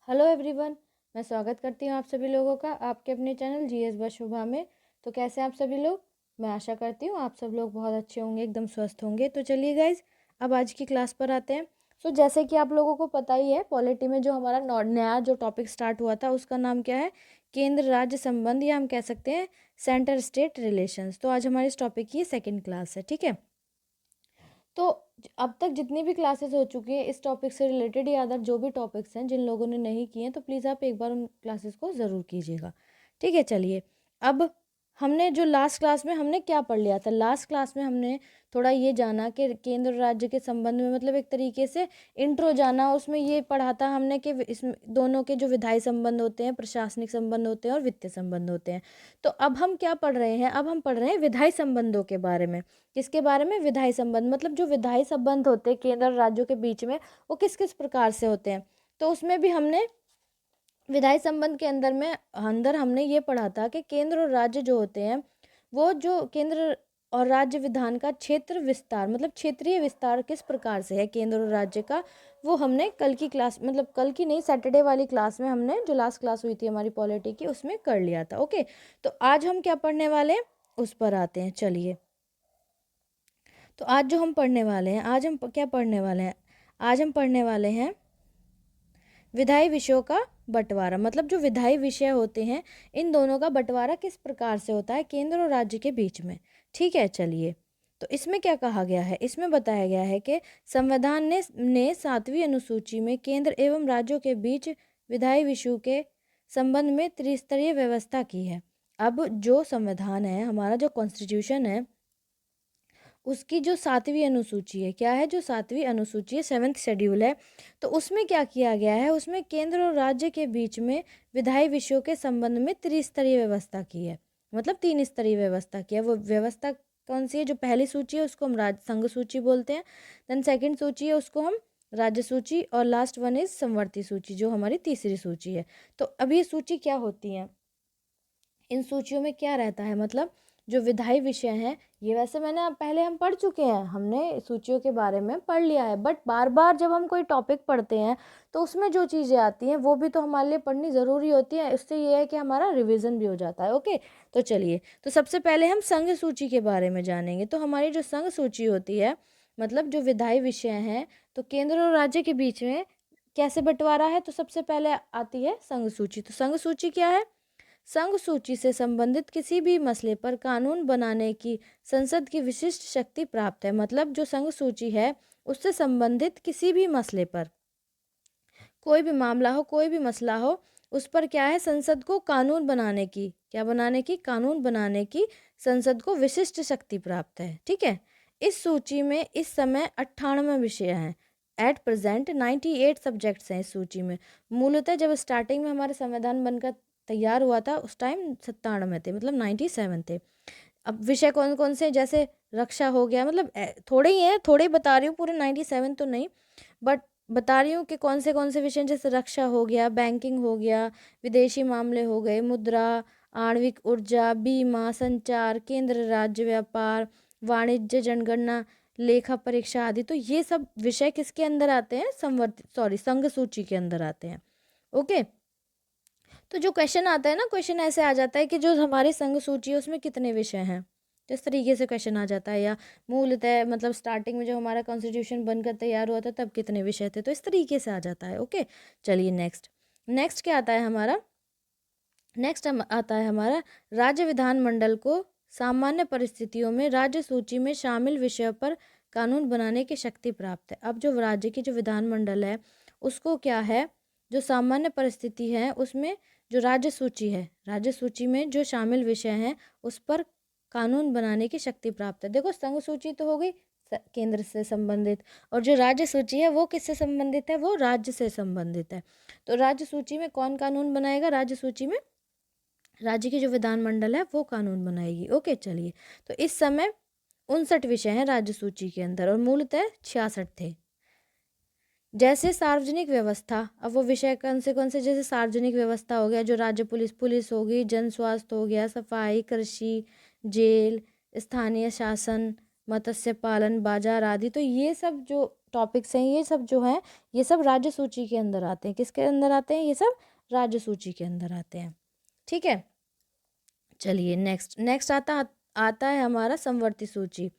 Hello everyone. मैं स्वागत करती हूँ आप सभी लोगों का आपके अपने चैनल जीएस बस शुभा में। तो कैसे हैं आप सभी लोग? मैं आशा करती हूँ आप सब लोग बहुत अच्छे होंगे, एकदम स्वस्थ होंगे। तो चलिए गाइज, अब आज की क्लास पर आते हैं। जैसे कि आप लोगों को पता ही है, पॉलिटी में जो हमारा नया जो टॉपिक स्टार्ट हुआ था उसका नाम क्या है? केंद्र राज्य संबंध, या हम कह सकते हैं सेंटर स्टेट रिलेशंस। तो आज हमारे इस टॉपिक की सेकेंड क्लास है, ठीक है। तो अब तक जितनी भी क्लासेस हो चुकी हैं इस टॉपिक से रिलेटेड या अदर जो भी टॉपिक्स हैं, जिन लोगों ने नहीं किए हैं तो प्लीज़ आप एक बार उन क्लासेस को ज़रूर कीजिएगा, ठीक है। चलिए, अब हमने जो लास्ट क्लास में हमने क्या पढ़ लिया था? लास्ट क्लास में हमने थोड़ा ये जाना कि केंद्र और राज्य के संबंध में, मतलब एक तरीके से इंट्रो जाना। उसमें ये पढ़ा था हमने कि इस दोनों के जो विधायी संबंध होते हैं, प्रशासनिक संबंध होते हैं और वित्तीय संबंध होते हैं। तो अब हम क्या पढ़ रहे हैं? अब हम पढ़ रहे हैं विधायी संबंधों के बारे में। किसके बारे में? विधायी संबंध। मतलब जो विधायी संबंध होते हैं केंद्र और राज्यों के बीच में, वो किस किस प्रकार से होते हैं। तो उसमें भी हमने विधायी संबंध के अंदर हमने ये पढ़ा था कि केंद्र और राज्य जो होते हैं, वो जो केंद्र और राज्य विधान का क्षेत्र विस्तार, मतलब क्षेत्रीय विस्तार किस प्रकार से है केंद्र और राज्य का, वो हमने कल की क्लास, मतलब कल की नहीं, सैटरडे वाली क्लास में हमने, जो लास्ट क्लास हुई थी हमारी पॉलिटी की, उसमें कर लिया था। ओके, तो आज हम क्या पढ़ने वाले हैं उस पर आते हैं। चलिए, तो आज जो हम पढ़ने वाले हैं, आज हम क्या पढ़ने वाले हैं? आज हम पढ़ने वाले हैं विधायी विषयों का बंटवारा। मतलब जो विधायी विषय होते हैं, इन दोनों का बंटवारा किस प्रकार से होता है केंद्र और राज्य के बीच में, ठीक है। चलिए, तो इसमें क्या कहा गया है? इसमें बताया गया है कि संविधान ने 7वीं अनुसूची में केंद्र एवं राज्यों के बीच विधायी विषयों के संबंध में त्रिस्तरीय व्यवस्था की है। अब जो संविधान है हमारा, जो कॉन्स्टिट्यूशन है, उसकी जो 7वीं अनुसूची है, क्या है? जो 7वीं अनुसूची है, 7th शेड्यूल है। तो उसमें क्या किया गया है? उसमें केंद्र और राज्य के बीच में विधायी विषयों के संबंध में त्रिस्तरीय व्यवस्था की है। मतलब 3 स्तरीय व्यवस्था की है। वो व्यवस्था कौन सी है? जो पहली सूची है उसको हम संघ सूची बोलते हैं। देन सेकेंड सूची है उसको हम राज्य सूची, और लास्ट वन इज समवर्ती सूची, जो हमारी तीसरी सूची है। तो अब ये सूची क्या होती है? इन सूचियों में क्या रहता है? मतलब जो विधायी विषय हैं, ये वैसे मैंने पहले हम पढ़ चुके हैं, हमने सूचियों के बारे में पढ़ लिया है, बट बार बार जब हम कोई टॉपिक पढ़ते हैं तो उसमें जो चीज़ें आती हैं वो भी तो हमारे लिए पढ़नी ज़रूरी होती है। इससे ये है कि हमारा रिवीजन भी हो जाता है। ओके, तो चलिए, तो सबसे पहले हम संघ सूची के बारे में जानेंगे। तो हमारी जो संघ सूची होती है, मतलब जो विधायी विषय हैं, तो केंद्र और राज्य के बीच में कैसे बंटवारा है? तो सबसे पहले आती है संघ सूची। तो संघ सूची क्या है? संघ सूची से संबंधित किसी भी मसले पर कानून बनाने की संसद की विशिष्ट शक्ति प्राप्त है। मतलब जो संघ सूची है उससे संबंधित किसी भी मसले पर, कोई भी मामला हो, कोई भी मसला हो, उस पर क्या है? संसद को कानून बनाने की, क्या बनाने की? कानून बनाने की संसद को विशिष्ट शक्ति प्राप्त है, ठीक है। इस सूची में इस समय 98 विषय हैं। एट प्रेजेंट 98 सब्जेक्ट्स हैं इस सूची में। मूलतः जब स्टार्टिंग में हमारा संविधान बनकर तैयार हुआ था उस टाइम 97 थे, मतलब 97 थे। अब विषय कौन कौन से? जैसे रक्षा हो गया, मतलब थोड़े ही हैं, थोड़े ही बता रही हूँ, पूरे 97 तो नहीं, बट बता रही हूँ कि कौन से विषय, जैसे रक्षा हो गया, बैंकिंग हो गया, विदेशी मामले हो गए, मुद्रा, आणविक ऊर्जा, बीमा, संचार, केंद्र राज्य व्यापार, वाणिज्य, जनगणना, लेखा परीक्षा आदि। तो ये सब विषय किसके अंदर आते हैं? संघ सूची के अंदर आते हैं। ओके, तो जो क्वेश्चन आता है ना, क्वेश्चन ऐसे आ जाता है कि जो हमारी संघ सूची है उसमें कितने विषय हैं, तो इस तरीके से क्वेश्चन आ जाता है। या मूलतः मतलब स्टार्टिंग में जो हमारा कॉन्स्टिट्यूशन बनकर तैयार हुआ था तब कितने विषय थे, तो इस तरीके से आ जाता है। ओके, चलिए नेक्स्ट। नेक्स्ट क्या आता है हमारा? नेक्स्ट आता है हमारा राज्य विधानमंडल को सामान्य परिस्थितियों में राज्य सूची में शामिल विषयों पर कानून बनाने की शक्ति प्राप्त है। अब जो राज्य की जो विधानमंडल है उसको क्या है? जो सामान्य परिस्थिति है उसमें जो राज्य सूची है, राज्य सूची में जो शामिल विषय हैं उस पर कानून बनाने की शक्ति प्राप्त है। देखो, संघ सूची तो हो गई केंद्र से संबंधित, और जो राज्य सूची है वो किससे संबंधित है? वो राज्य से संबंधित है। तो राज्य सूची में कौन कानून बनाएगा? राज्य सूची में राज्य की जो विधानमंडल है वो कानून बनाएगी। ओके, चलिए, तो इस समय 59 विषय हैं राज्य सूची के अंदर, और मूलतः 66 थे। जैसे सार्वजनिक व्यवस्था, अब वो विषय कौन से? जैसे सार्वजनिक व्यवस्था हो गया, जो राज्य पुलिस हो गई, जन स्वास्थ्य हो गया, सफाई, कृषि, जेल, स्थानीय शासन, मत्स्य पालन, बाजार आदि। तो ये सब जो टॉपिक्स हैं ये सब जो हैं ये सब राज्य सूची के अंदर आते हैं। किसके अंदर आते हैं? ये सब राज्य सूची के अंदर आते हैं। ठीक है, चलिए नेक्स्ट आता है हमारा समवर्ती सूची।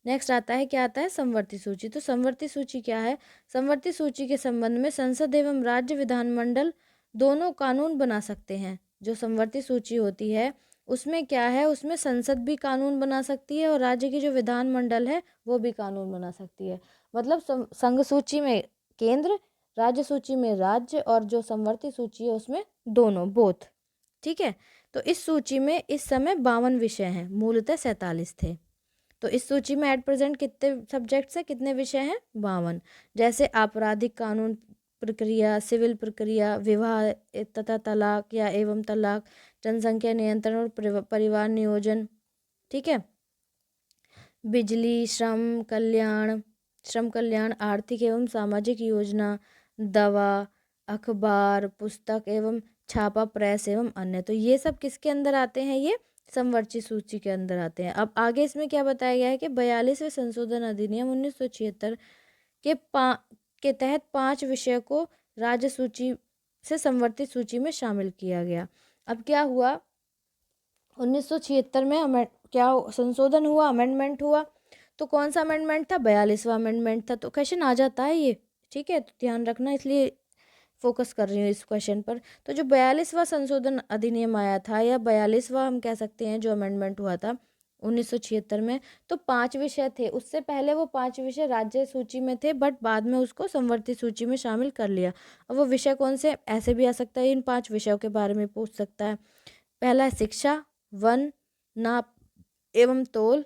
नेक्स्ट आता है, क्या आता है? समवर्ती सूची। तो समवर्ती सूची क्या है? समवर्ती सूची के संबंध में संसद एवं राज्य विधानमंडल दोनों कानून बना सकते हैं। जो समवर्ती सूची होती है उसमें क्या है, उसमें संसद भी कानून बना सकती है और राज्य की जो विधानमंडल है वो भी कानून बना सकती है। मतलब संघ सूची में केंद्र, राज्य सूची में राज्य, और जो समवर्ती सूची है उसमें दोनों, बोथ। ठीक है, तो इस सूची में इस समय 52 विषय हैं, मूलतः 47 थे। तो इस सूची में एट प्रेजेंट कितने सब्जेक्ट्स हैं, कितने विषय हैं? 52। जैसे आपराधिक कानून प्रक्रिया, सिविल प्रक्रिया, विवाह तथा तलाक या एवं तलाक, जनसंख्या नियंत्रण और परिवार नियोजन। ठीक है, बिजली, श्रम कल्याण, आर्थिक एवं सामाजिक योजना, दवा, अखबार, पुस्तक एवं छापा प्रेस एवं अन्य। तो ये सब किसके अंदर आते हैं? ये समवर्ती सूची के अंदर आते हैं। अब आगे इसमें क्या बताया गया है कि 42वें संशोधन अधिनियम 1976 के तहत 5 विषय को राज्य सूची से समवर्ती सूची में शामिल किया गया। अब क्या हुआ, 1976 में क्या संशोधन हुआ, अमेंडमेंट हुआ। तो कौन सा अमेंडमेंट था? 42वां अमेंडमेंट था। तो क्वेश्चन आ जाता है ये, ठीक है, तो ध्यान रखना, इसलिए फोकस कर रही हूँ इस क्वेश्चन पर। तो जो 42वां संशोधन अधिनियम आया था, या 42वां हम कह सकते हैं जो अमेंडमेंट हुआ था 1976 में, तो 5 विषय थे। उससे पहले वो 5 विषय राज्य सूची में थे, बट बाद में उसको समवर्ती सूची में शामिल कर लिया। अब वो विषय कौन से, ऐसे भी आ सकता है, इन 5 विषयों के बारे में पूछ सकता है। पहला है शिक्षा, वन, नाप एवं तोल,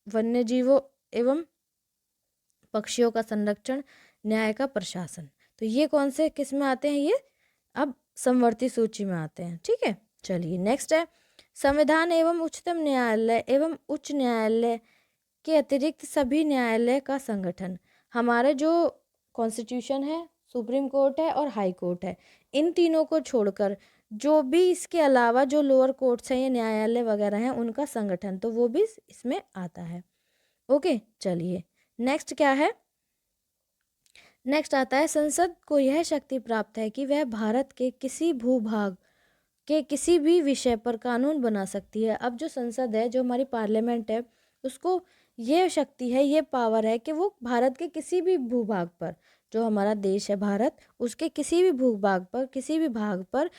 वन्य जीवों एवं पक्षियों का संरक्षण, न्याय का प्रशासन। तो ये कौन से किस में आते हैं? ये अब समवर्ती सूची में आते हैं। ठीक है, चलिए नेक्स्ट है संविधान एवं उच्चतम न्यायालय एवं उच्च न्यायालय के अतिरिक्त सभी न्यायालय का संगठन। हमारे जो कॉन्स्टिट्यूशन है, सुप्रीम कोर्ट है और हाई कोर्ट है, इन तीनों को छोड़कर जो भी इसके अलावा जो लोअर कोर्ट्स हैं या न्यायालय वगैरह हैं, उनका संगठन, तो वो भी इसमें आता है। ओके, चलिए नेक्स्ट क्या है? नेक्स्ट आता है संसद को यह शक्ति प्राप्त है कि वह भारत के किसी भूभाग के किसी भी विषय पर कानून बना सकती है। अब जो संसद है, जो हमारी पार्लियामेंट है, उसको ये शक्ति है, ये पावर है कि वो भारत के किसी भी भूभाग पर, जो हमारा देश है भारत, उसके किसी भी भूभाग पर, किसी भी भाग पर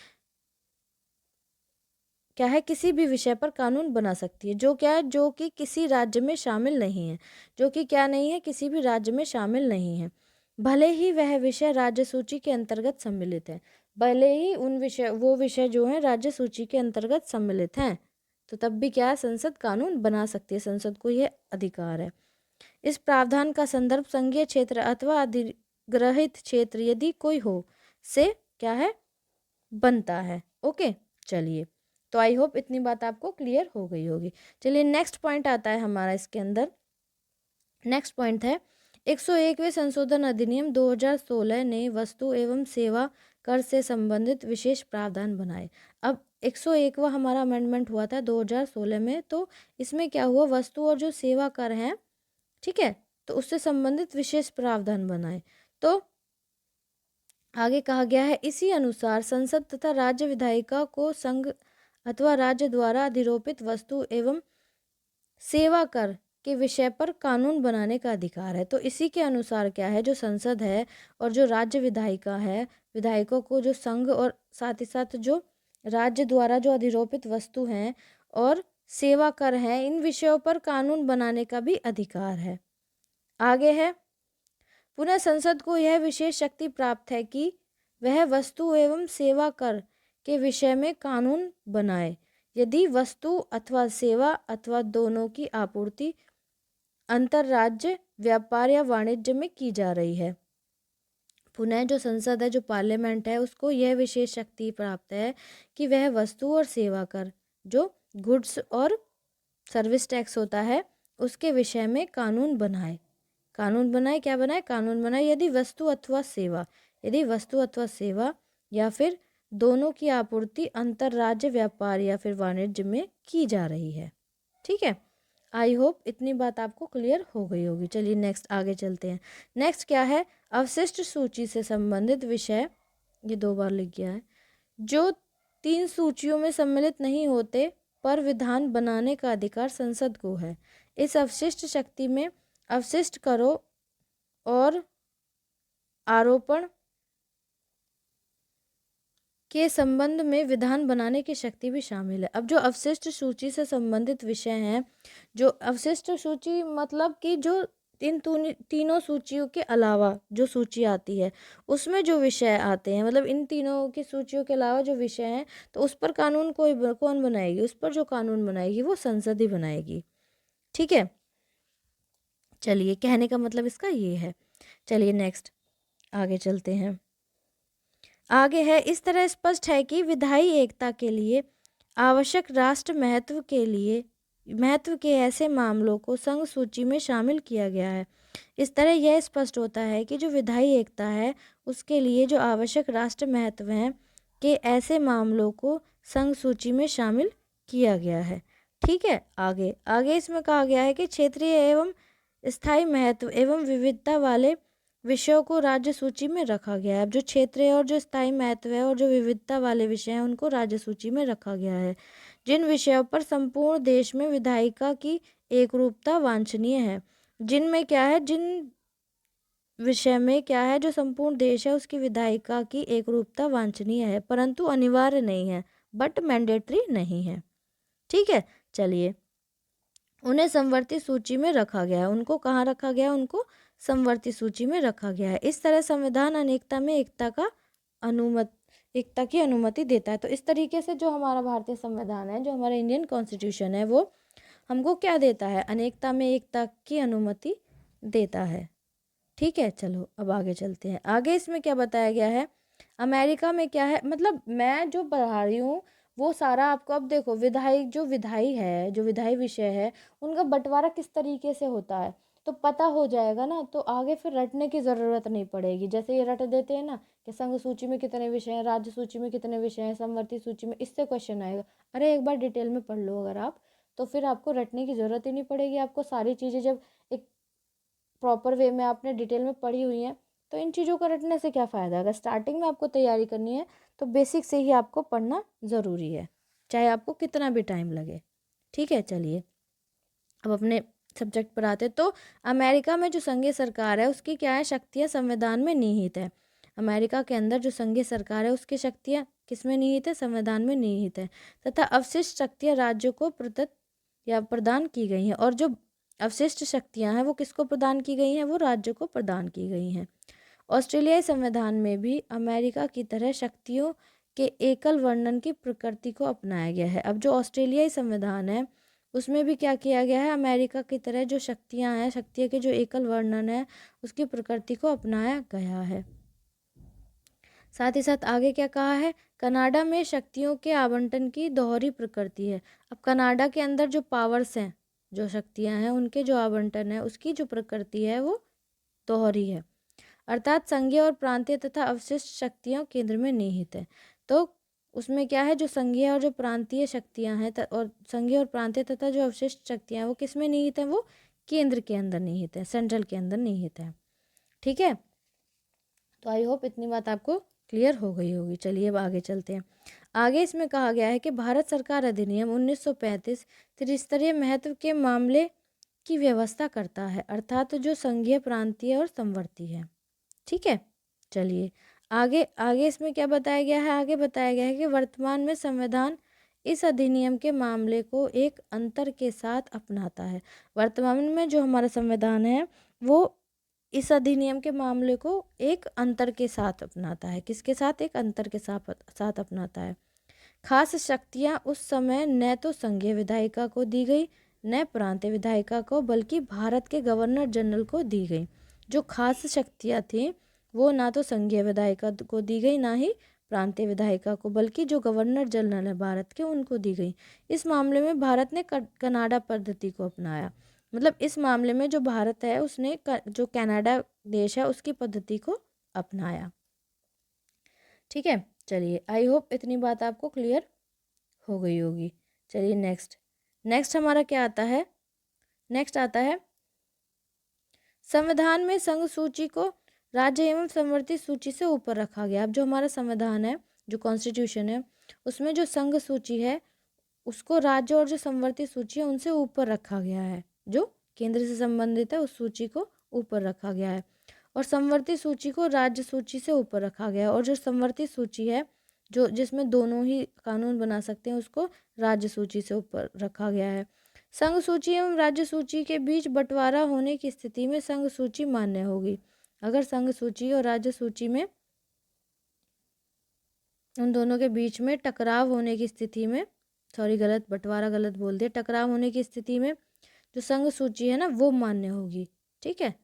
क्या है, किसी भी विषय पर कानून बना सकती है। जो क्या है, जो कि किसी राज्य में शामिल नहीं है, जो कि क्या नहीं है, किसी भी राज्य में शामिल नहीं है, भले ही वह विषय राज्य सूची के अंतर्गत सम्मिलित है। भले ही वो विषय जो है राज्य सूची के अंतर्गत सम्मिलित हैं, तो तब भी क्या है, संसद कानून बना सकती है, संसद को यह अधिकार है। इस प्रावधान का संदर्भ संघीय क्षेत्र अथवा अधिग्रहित क्षेत्र यदि कोई हो से क्या है, बनता है। ओके, चलिए, तो आई होप इतनी बात आपको क्लियर हो गई होगी। चलिए नेक्स्ट पॉइंट आता है हमारा इसके अंदर। नेक्स्ट पॉइंट है 101वें संशोधन अधिनियम 2016 ने वस्तु एवं सेवा कर से संबंधित विशेष प्रावधान बनाए। अब 101वां हमारा अमेंडमेंट हुआ था 2016 में, तो इसमें क्या हुआ, वस्तु और जो सेवा कर हैं, ठीक है, तो उससे संबंधित विशेष प्रावधान बनाए। तो आगे कहा गया है, इसी अनुसार संसद तथा राज्य विधायिका को संघ अथवा राज्य द्वारा अधिरोपित वस्तु एवं सेवा कर के विषय पर कानून बनाने का अधिकार है। तो इसी के अनुसार क्या है, जो संसद है और जो राज्य विधायिका है, विधायकों को जो संघ और साथ ही साथ जो राज्य द्वारा जो अधिरोपित वस्तु हैं और सेवा कर हैं, इन विषयों पर कानून बनाने का भी अधिकार है। आगे है, पुनः संसद को यह विशेष शक्ति प्राप्त है कि वह वस्तु एवं सेवा कर के विषय में कानून बनाए यदि वस्तु अथवा सेवा अथवा दोनों की आपूर्ति अंतरराज्य व्यापार या वाणिज्य में की जा रही है। पुनः जो संसद है, जो पार्लियामेंट है, उसको यह विशेष शक्ति प्राप्त है कि वह वस्तु और सेवा कर, जो गुड्स और सर्विस टैक्स होता है, उसके विषय में कानून बनाए। कानून बनाए, क्या बनाए, कानून बनाए यदि वस्तु अथवा सेवा या फिर दोनों की आपूर्ति अंतरराज्य व्यापार या फिर वाणिज्य में की जा रही है। ठीक है, आई होप इतनी बात आपको क्लियर हो गई होगी। चलिए नेक्स्ट आगे चलते हैं। नेक्स्ट क्या है, अवशिष्ट सूची से संबंधित विषय, ये 2 बार लिख गया है, जो 3 सूचियों में सम्मिलित नहीं होते पर विधान बनाने का अधिकार संसद को है। इस अवशिष्ट शक्ति में अवशिष्ट करों और आरोपण के संबंध में विधान बनाने की शक्ति भी शामिल है। अब जो अवशिष्ट सूची से संबंधित विषय हैं, जो अवशिष्ट सूची मतलब कि जो तीनों सूचियों के अलावा जो सूची आती है उसमें जो विषय आते हैं, मतलब इन तीनों की सूचियों के अलावा जो विषय हैं, तो उस पर कानून कौन बनाएगी, उस पर जो कानून बनाएगी वो संसद ही बनाएगी। ठीक है, चलिए कहने का मतलब इसका ये है। चलिए नेक्स्ट आगे चलते हैं। आगे है, इस तरह स्पष्ट है कि विधायी एकता के लिए आवश्यक राष्ट्र महत्व के ऐसे मामलों को संघ सूची में शामिल किया गया है। इस तरह यह स्पष्ट होता है कि जो विधायी एकता है उसके लिए जो आवश्यक राष्ट्र महत्व हैं के ऐसे मामलों को संघ सूची में शामिल किया गया है। ठीक है, आगे आगे इसमें कहा गया है कि क्षेत्रीय एवं स्थायी महत्व एवं विविधता वाले विषयों को राज्य सूची में रखा गया है। अब जो क्षेत्रीय और जो स्थायी महत्व है और जो विविधता वाले विषय हैं उनको राज्य सूची में रखा गया है। जिन विषयों पर संपूर्ण देश में विधायिका की एकरूपता वांछनीय है, जिनमें क्या है, जिन विषय में क्या है, जो संपूर्ण देश है उसकी विधायिका की एकरूपता वांछनीय है परंतु अनिवार्य नहीं है, बट मैंडेटरी नहीं है। ठीक है, चलिए उन्हें समवर्ती सूची में रखा गया है। उनको कहाँ रखा गया है, उनको समवर्ती सूची में रखा गया है। इस तरह संविधान अनेकता में एकता की अनुमति देता है। तो इस तरीके से जो हमारा भारतीय संविधान है, जो हमारा इंडियन कॉन्स्टिट्यूशन है, वो हमको क्या देता है, अनेकता में एकता की अनुमति देता है। ठीक है, चलो अब आगे चलते हैं। आगे इसमें क्या बताया गया है, अमेरिका में क्या है, मतलब मैं जो पढ़ा रही हूँ वो सारा आपको, अब देखो विधायी विषय है उनका बंटवारा किस तरीके से होता है तो पता हो जाएगा ना, तो आगे फिर रटने की ज़रूरत नहीं पड़ेगी। जैसे ये रट देते हैं ना कि संघ सूची में कितने विषय हैं, राज्य सूची में कितने विषय हैं, समवर्ती सूची में, इससे क्वेश्चन आएगा। अरे एक बार डिटेल में पढ़ लो अगर आप, तो फिर आपको रटने की ज़रूरत ही नहीं पड़ेगी। आपको सारी चीज़ें जब एक प्रॉपर वे में आपने डिटेल में पढ़ी हुई हैं तो इन चीज़ों को रटने से क्या फ़ायदा। अगर स्टार्टिंग में आपको तैयारी करनी है तो बेसिक से ही आपको पढ़ना ज़रूरी है, चाहे आपको कितना भी टाइम लगे। ठीक है, चलिए अब अपने सब्जेक्ट पर आते। तो अमेरिका में जो संघीय सरकार है उसकी क्या है, शक्तियाँ संविधान में निहित है। अमेरिका के अंदर जो संघीय सरकार है उसकी शक्तियाँ किस में निहित है, संविधान में निहित है, तथा अवशिष्ट शक्तियाँ राज्यों को प्रदत्त या प्रदान की गई हैं। और जो अवशिष्ट शक्तियाँ हैं वो किसको प्रदान की गई हैं, वो राज्य को प्रदान की गई हैं। ऑस्ट्रेलियाई संविधान में भी अमेरिका की तरह शक्तियों के एकल वर्णन की प्रकृति को अपनाया गया है। अब जो ऑस्ट्रेलियाई संविधान है उसमें भी क्या किया गया है, अमेरिका की तरह जो शक्तियाँ हैं, शक्तियों के जो एकल वर्णन है उसकी प्रकृति को अपनाया गया है। साथ ही साथ आगे क्या कहा है, कनाडा में शक्तियों के आवंटन की दोहरी प्रकृति है। अब कनाडा के अंदर जो पावर्स हैं, जो शक्तियां हैं, उनके जो आवंटन है उसकी जो प्रकृति है वो दोहरी है, अर्थात संघीय और प्रांतीय तथा अवशिष्ट शक्तियां केंद्र में निहित है। तो उसमें क्या है, जो संघीय और जो प्रांतीय शक्तियां हैं और संघीय और प्रांतीय तथा जो अवशिष्ट शक्तियां हैं वो किस में निहित हैं, वो केंद्र के अंदर निहित है, सेंट्रल के अंदर निहित है। ठीक है, तो आई होप इतनी बात आपको क्लियर हो गई होगी। चलिए अब आगे चलते हैं। आगे इसमें कहा गया है कि भारत सरकार अधिनियम 1935 त्रिस्तरीय महत्व के मामले की व्यवस्था करता है, अर्थात जो संघीय, प्रांतीय और समवर्ती है। ठीक है, चलिए आगे आगे इसमें क्या बताया गया है, आगे बताया गया है कि वर्तमान में संविधान इस अधिनियम के मामले को एक अंतर के साथ अपनाता है। वर्तमान में जो हमारा संविधान है वो इस अधिनियम के मामले को एक अंतर के साथ अपनाता है। किसके साथ, एक अंतर के साथ अपनाता है। खास शक्तियां उस समय न तो संघीय विधायिका को दी गई न प्रांतीय विधायिका को, बल्कि भारत के गवर्नर जनरल को दी गई। जो खास शक्तियां थीं वो ना तो संघीय विधायिका को दी गई ना ही प्रांतीय विधायिका को, बल्कि जो गवर्नर जनरल है भारत के उनको दी गई। इस मामले में भारत ने कनाडा पद्धति को अपनाया। मतलब इस मामले में जो भारत है उसने जो कनाडा देश है उसकी पद्धति को अपनाया। ठीक है, चलिए आई होप इतनी बात आपको क्लियर हो गई होगी। चलिए नेक्स्ट हमारा क्या आता है, नेक्स्ट आता है संविधान में संघ सूची को राज्य एवं समवर्ती सूची से ऊपर रखा गया। अब जो हमारा संविधान है, जो कॉन्स्टिट्यूशन है, उसमें जो संघ सूची है उसको राज्य और जो समवर्ती सूची है उनसे ऊपर रखा गया है। जो केंद्र से संबंधित है उस सूची को ऊपर रखा गया है और समवर्ती सूची को राज्य सूची से ऊपर रखा गया है। और जो समवर्ती सूची है जो जिसमें दोनों ही कानून बना सकते हैं उसको राज्य सूची से ऊपर रखा गया है। संघ सूची एवं राज्य सूची के बीच बंटवारा होने की स्थिति में संघ सूची मान्य होगी। अगर संघ सूची और राज्य सूची में उन दोनों के बीच में टकराव होने की स्थिति में, सॉरी गलत, बंटवारा गलत बोल दिया, टकराव होने की स्थिति में जो संघ सूची है ना वो मान्य होगी। ठीक है,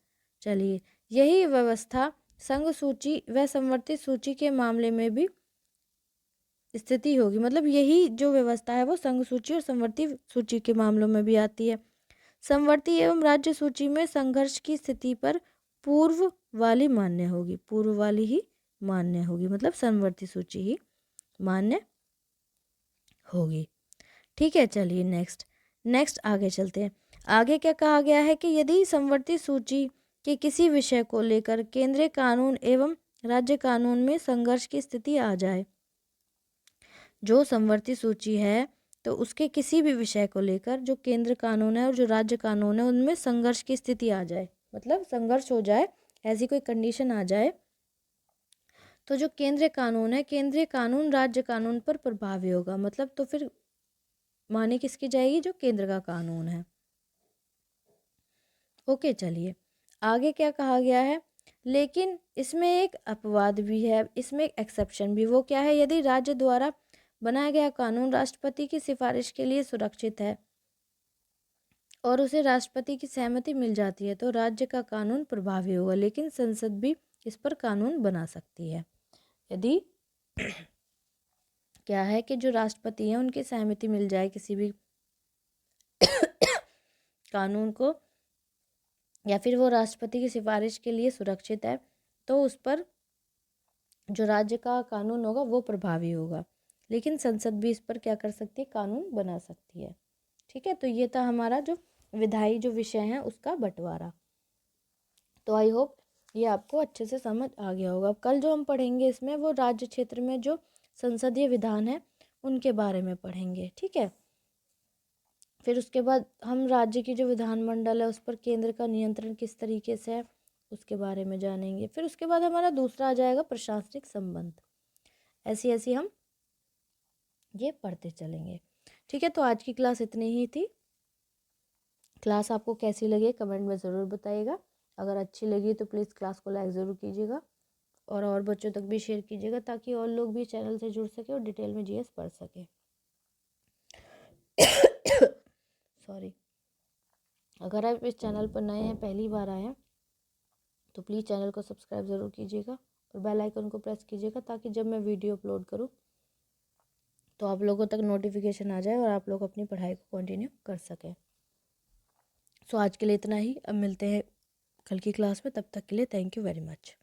चलिए यही व्यवस्था संघ सूची व समवर्ती सूची के मामले में भी स्थिति होगी। मतलब यही जो व्यवस्था है वो संघ सूची और समवर्ती सूची के मामलों में भी आती है। समवर्ती एवं राज्य सूची में संघर्ष की स्थिति पर पूर्व वाली मान्य होगी, पूर्व वाली ही मान्य होगी, मतलब समवर्ती सूची ही मान्य होगी। ठीक है, चलिए नेक्स्ट आगे चलते हैं। आगे क्या कहा गया है कि यदि समवर्ती सूची के किसी विषय को लेकर केंद्रीय कानून एवं राज्य कानून में संघर्ष की स्थिति आ जाए, जो समवर्ती सूची है तो उसके किसी भी विषय को लेकर जो केंद्र कानून है और जो राज्य कानून है उनमें संघर्ष की स्थिति आ जाए, मतलब संघर्ष हो जाए, ऐसी कोई कंडीशन आ जाए, तो जो केंद्रीय कानून है, केंद्रीय कानून राज्य कानून पर प्रभावी होगा। मतलब तो फिर माने किसकी जाएगी, जो केंद्र का कानून है। ओके, चलिए आगे क्या कहा गया है। लेकिन इसमें एक अपवाद भी है, इसमें एक एक्सेप्शन भी। वो क्या है, यदि राज्य द्वारा बनाया गया कानून राष्ट्रपति की सिफारिश के लिए सुरक्षित है और उसे राष्ट्रपति की सहमति मिल जाती है तो राज्य का कानून प्रभावी होगा, लेकिन संसद भी इस पर कानून बना सकती है। यदि क्या है कि जो राष्ट्रपति हैं उनकी सहमति मिल जाए किसी भी कानून को, या फिर वो राष्ट्रपति की सिफारिश के लिए सुरक्षित है, तो उस पर जो राज्य का कानून होगा वो प्रभावी होगा, लेकिन संसद भी इस पर क्या कर सकती है, कानून बना सकती है। ठीक है, तो ये था हमारा जो विधायी जो विषय है उसका बंटवारा। तो आई होप ये आपको अच्छे से समझ आ गया होगा। अब कल जो हम पढ़ेंगे इसमें वो राज्य क्षेत्र में जो संसदीय विधान है उनके बारे में पढ़ेंगे। ठीक है, फिर उसके बाद हम राज्य की जो विधानमंडल है उस पर केंद्र का नियंत्रण किस तरीके से है उसके बारे में जानेंगे। फिर उसके बाद हमारा दूसरा आ जाएगा प्रशासनिक संबंध। ऐसी ऐसी हम ये पढ़ते चलेंगे। ठीक है, तो आज की क्लास इतनी ही थी। क्लास आपको कैसी लगी कमेंट में ज़रूर बताइएगा। अगर अच्छी लगी तो प्लीज़ क्लास को लाइक ज़रूर कीजिएगा और बच्चों तक भी शेयर कीजिएगा ताकि और लोग भी चैनल से जुड़ सके और डिटेल में जीएस पढ़ सके। सॉरी, अगर आप इस चैनल पर नए हैं, पहली बार आए हैं, तो प्लीज़ चैनल को सब्सक्राइब ज़रूर कीजिएगा और बेल आइकन को प्रेस कीजिएगा ताकि जब मैं वीडियो अपलोड करूँ तो आप लोगों तक नोटिफिकेशन आ जाए और आप लोग अपनी पढ़ाई को कंटिन्यू कर सकें। सो आज के लिए इतना ही, अब मिलते हैं कल की क्लास में, तब तक के लिए थैंक यू वेरी मच।